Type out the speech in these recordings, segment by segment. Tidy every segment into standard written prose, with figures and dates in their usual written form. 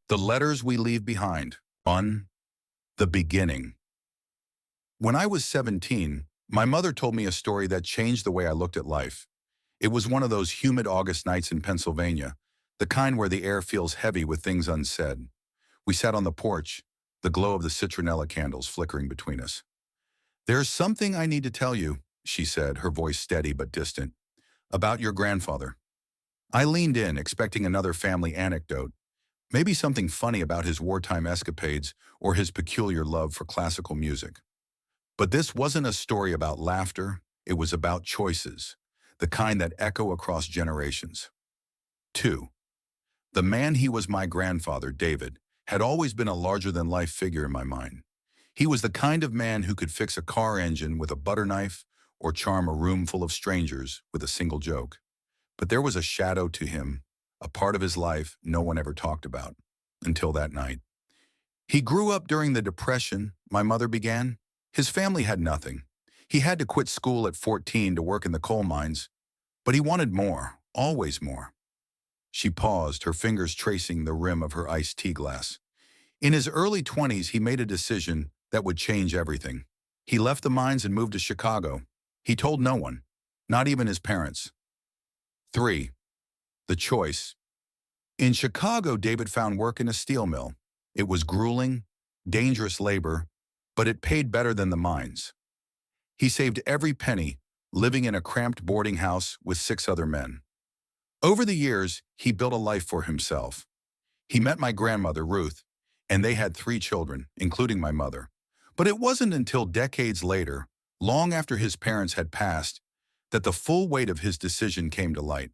The letters we leave behind. On the beginning. When I was 17, my mother told me a story that changed the way I looked at life. It was one of those humid August nights in Pennsylvania, the kind where the air feels heavy with things unsaid. We sat on the porch, the glow of the citronella candles flickering between us. "There's something I need to tell you," she said, her voice steady but distant, "about your grandfather." I leaned in, expecting another family anecdote, maybe something funny about his wartime escapades or his peculiar love for classical music. But this wasn't a story about laughter, it was about choices, the kind that echo across generations. 2. The man he was my grandfather, David, had always been a larger-than-life figure in my mind. He was the kind of man who could fix a car engine with a butter knife or charm a room full of strangers with a single joke. But there was a shadow to him, a part of his life no one ever talked about, until that night. He grew up during the Depression, my mother began. His family had nothing. He had to quit school at 14 to work in the coal mines, but he wanted more, always more. She paused, her fingers tracing the rim of her iced tea glass. In his early 20s, he made a decision that would change everything. He left the mines and moved to Chicago. He told no one, not even his parents. 3. The choice. In Chicago, David found work in a steel mill. It was grueling, dangerous labor, but it paid better than the mines. He saved every penny, living in a cramped boarding house with 6 other men. Over the years, he built a life for himself. He met my grandmother, Ruth, and they had 3 children, including my mother. But it wasn't until decades later, long after his parents had passed, that the full weight of his decision came to light.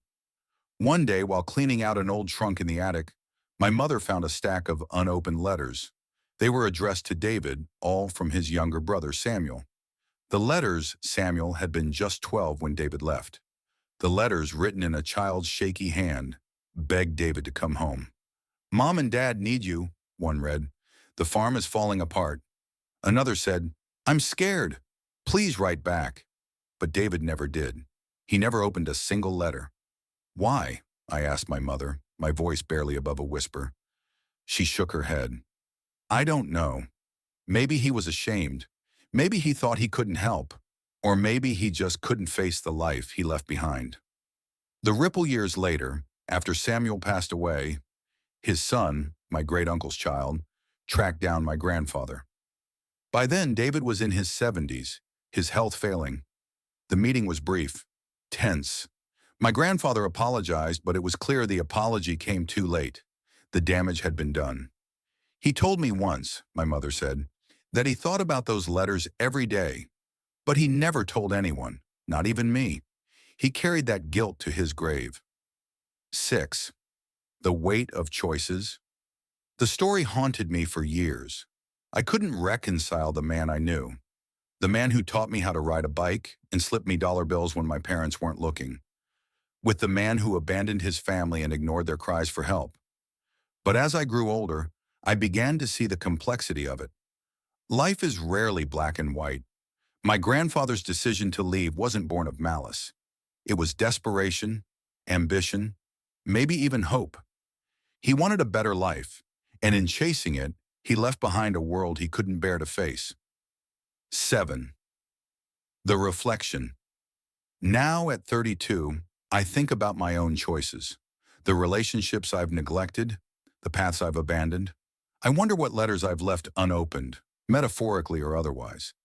One day, while cleaning out an old trunk in the attic, my mother found a stack of unopened letters. They were addressed to David, all from his younger brother, Samuel. The letters, Samuel had been just 12 when David left. The letters, written in a child's shaky hand, begged David to come home. "Mom and Dad need you," one read. "The farm is falling apart." Another said, "I'm scared. Please write back." But David never did. He never opened a single letter. "Why?" I asked my mother, my voice barely above a whisper. She shook her head. "I don't know. Maybe he was ashamed. Maybe he thought he couldn't help. Or maybe he just couldn't face the life he left behind." The ripple years later, after Samuel passed away, his son, my great-uncle's child, tracked down my grandfather. By then, David was in his 70s, his health failing. The meeting was brief, tense. My grandfather apologized, but it was clear the apology came too late. The damage had been done. "He told me once," my mother said, "that he thought about those letters every day, but he never told anyone, not even me. He carried that guilt to his grave." 6. The weight of choices. The story haunted me for years. I couldn't reconcile the man I knew, the man who taught me how to ride a bike and slipped me dollar bills when my parents weren't looking, with the man who abandoned his family and ignored their cries for help. But as I grew older, I began to see the complexity of it. Life is rarely black and white. My grandfather's decision to leave wasn't born of malice. It was desperation, ambition, maybe even hope. He wanted a better life, and in chasing it, he left behind a world he couldn't bear to face. 7. The reflection. Now at 32, I think about my own choices, the relationships I've neglected, the paths I've abandoned. I wonder what letters I've left unopened, metaphorically or otherwise.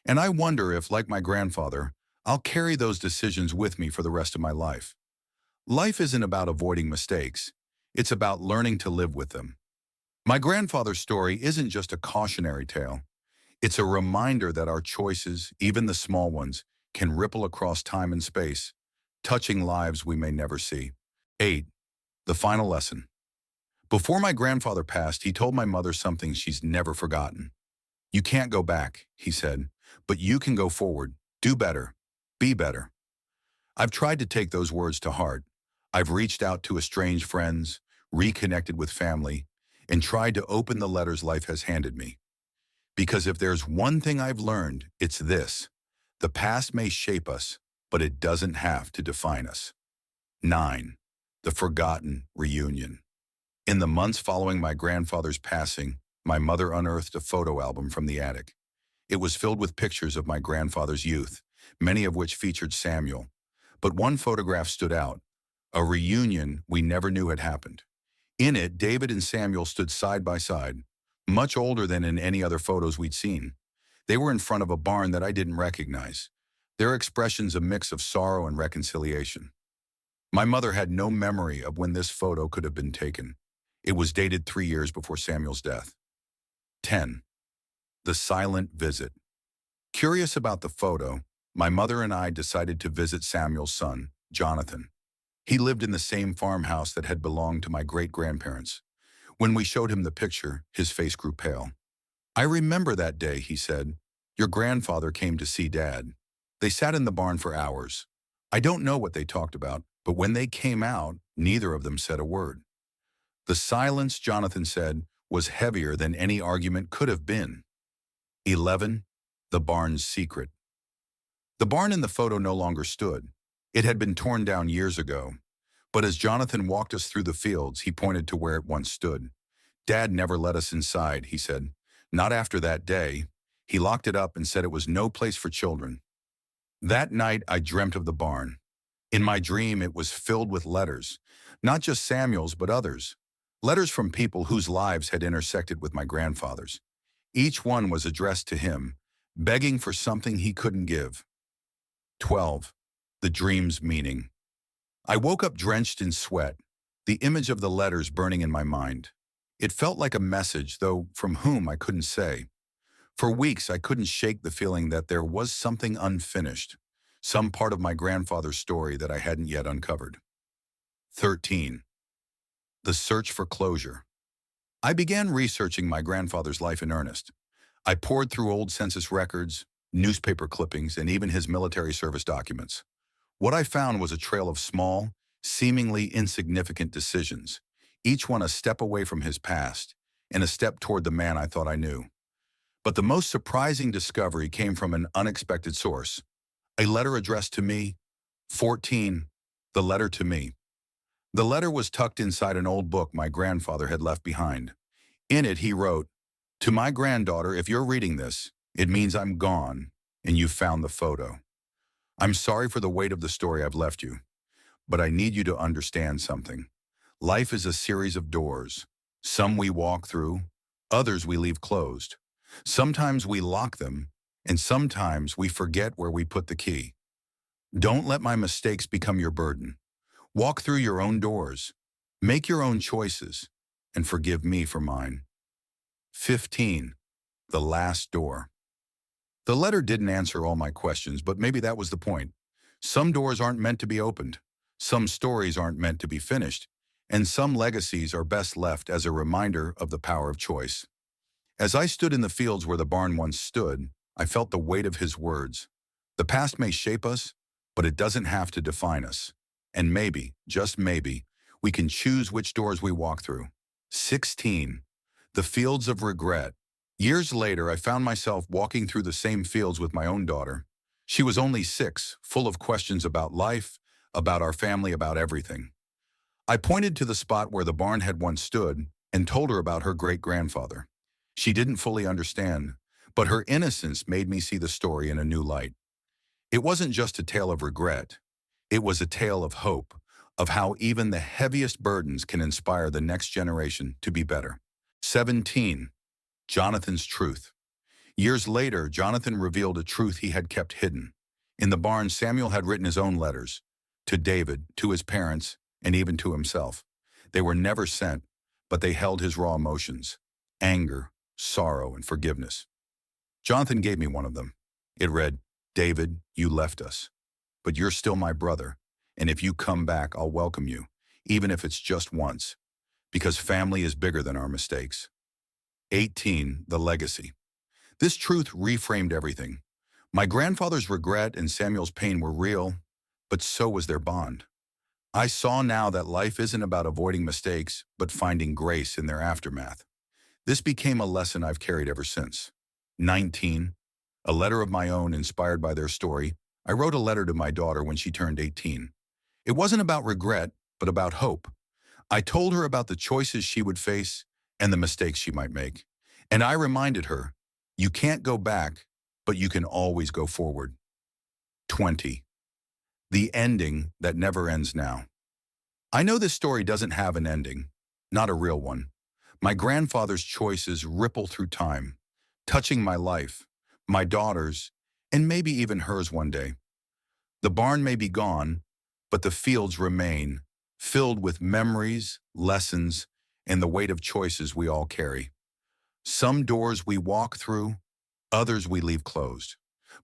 And I wonder if, like my grandfather, I'll carry those decisions with me for the rest of my life. Life isn't about avoiding mistakes. It's about learning to live with them. My grandfather's story isn't just a cautionary tale. It's a reminder that our choices, even the small ones, can ripple across time and space, touching lives we may never see. 8. The final lesson. Before my grandfather passed, he told my mother something she's never forgotten. "You can't go back," he said, "but you can go forward. Do better. Be better." I've tried to take those words to heart. I've reached out to estranged friends, reconnected with family, and tried to open the letters life has handed me. Because if there's one thing I've learned, it's this: the past may shape us, but it doesn't have to define us. 9. The forgotten reunion. In the months following my grandfather's passing, my mother unearthed a photo album from the attic. It was filled with pictures of my grandfather's youth, many of which featured Samuel. But one photograph stood out, a reunion we never knew had happened. In it, David and Samuel stood side by side, much older than in any other photos we'd seen. They were in front of a barn that I didn't recognize, their expressions a mix of sorrow and reconciliation. My mother had no memory of when this photo could have been taken. It was dated 3 years before Samuel's death. 10. The silent visit. Curious about the photo, my mother and I decided to visit Samuel's son, Jonathan. He lived in the same farmhouse that had belonged to my great-grandparents. When we showed him the picture, his face grew pale. "I remember that day," he said. "Your grandfather came to see Dad. They sat in the barn for hours. I don't know what they talked about, but when they came out, neither of them said a word." The silence, Jonathan said, was heavier than any argument could have been. 11. The barn's secret. The barn in the photo no longer stood. It had been torn down years ago. But as Jonathan walked us through the fields, he pointed to where it once stood. "Dad never let us inside," he said. "Not after that day. He locked it up and said it was no place for children." That night, I dreamt of the barn. In my dream, it was filled with letters, not just Samuel's, but others. Letters from people whose lives had intersected with my grandfather's. Each one was addressed to him, begging for something he couldn't give. 12. The dream's meaning. I woke up drenched in sweat, the image of the letters burning in my mind. It felt like a message, though from whom I couldn't say. For weeks, I couldn't shake the feeling that there was something unfinished, some part of my grandfather's story that I hadn't yet uncovered. 13. The search for closure. I began researching my grandfather's life in earnest. I pored through old census records, newspaper clippings, and even his military service documents. What I found was a trail of small, seemingly insignificant decisions, each one a step away from his past and a step toward the man I thought I knew. But the most surprising discovery came from an unexpected source. A letter addressed to me. 14. The letter to me. The letter was tucked inside an old book my grandfather had left behind. In it, he wrote, "To my granddaughter, if you're reading this, it means I'm gone and you found the photo. I'm sorry for the weight of the story I've left you, but I need you to understand something. Life is a series of doors. Some we walk through, others we leave closed. Sometimes we lock them, and sometimes we forget where we put the key. Don't let my mistakes become your burden. Walk through your own doors, make your own choices, and forgive me for mine." 15. The last door. The letter didn't answer all my questions, but maybe that was the point. Some doors aren't meant to be opened, some stories aren't meant to be finished, and some legacies are best left as a reminder of the power of choice. As I stood in the fields where the barn once stood, I felt the weight of his words. The past may shape us, but it doesn't have to define us. And maybe, just maybe, we can choose which doors we walk through. 16. The fields of regret. Years later, I found myself walking through the same fields with my own daughter. She was only 6, full of questions about life, about our family, about everything. I pointed to the spot where the barn had once stood and told her about her great-grandfather. She didn't fully understand, but her innocence made me see the story in a new light. It wasn't just a tale of regret. It was a tale of hope, of how even the heaviest burdens can inspire the next generation to be better. 17. Jonathan's truth. Years later, Jonathan revealed a truth he had kept hidden. In the barn, Samuel had written his own letters, to David, to his parents, and even to himself. They were never sent, but they held his raw emotions: anger, sorrow, and forgiveness. Jonathan gave me one of them. It read, "David, you left us, but you're still my brother, and if you come back, I'll welcome you, even if it's just once, because family is bigger than our mistakes." 18. The legacy. This truth reframed everything. My grandfather's regret and Samuel's pain were real, but so was their bond. I saw now that life isn't about avoiding mistakes, but finding grace in their aftermath. This became a lesson I've carried ever since. 19. A letter of my own inspired by their story. I wrote a letter to my daughter when she turned 18. It wasn't about regret, but about hope. I told her about the choices she would face and the mistakes she might make. And I reminded her, you can't go back, but you can always go forward. 20. The ending that never ends now. I know this story doesn't have an ending, not a real one. My grandfather's choices ripple through time, touching my life, my daughter's, and maybe even hers one day. The barn may be gone, but the fields remain, filled with memories, lessons, and the weight of choices we all carry. Some doors we walk through, others we leave closed.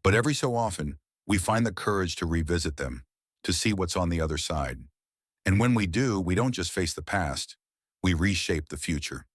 But every so often, we find the courage to revisit them, to see what's on the other side. And when we do, we don't just face the past, we reshape the future.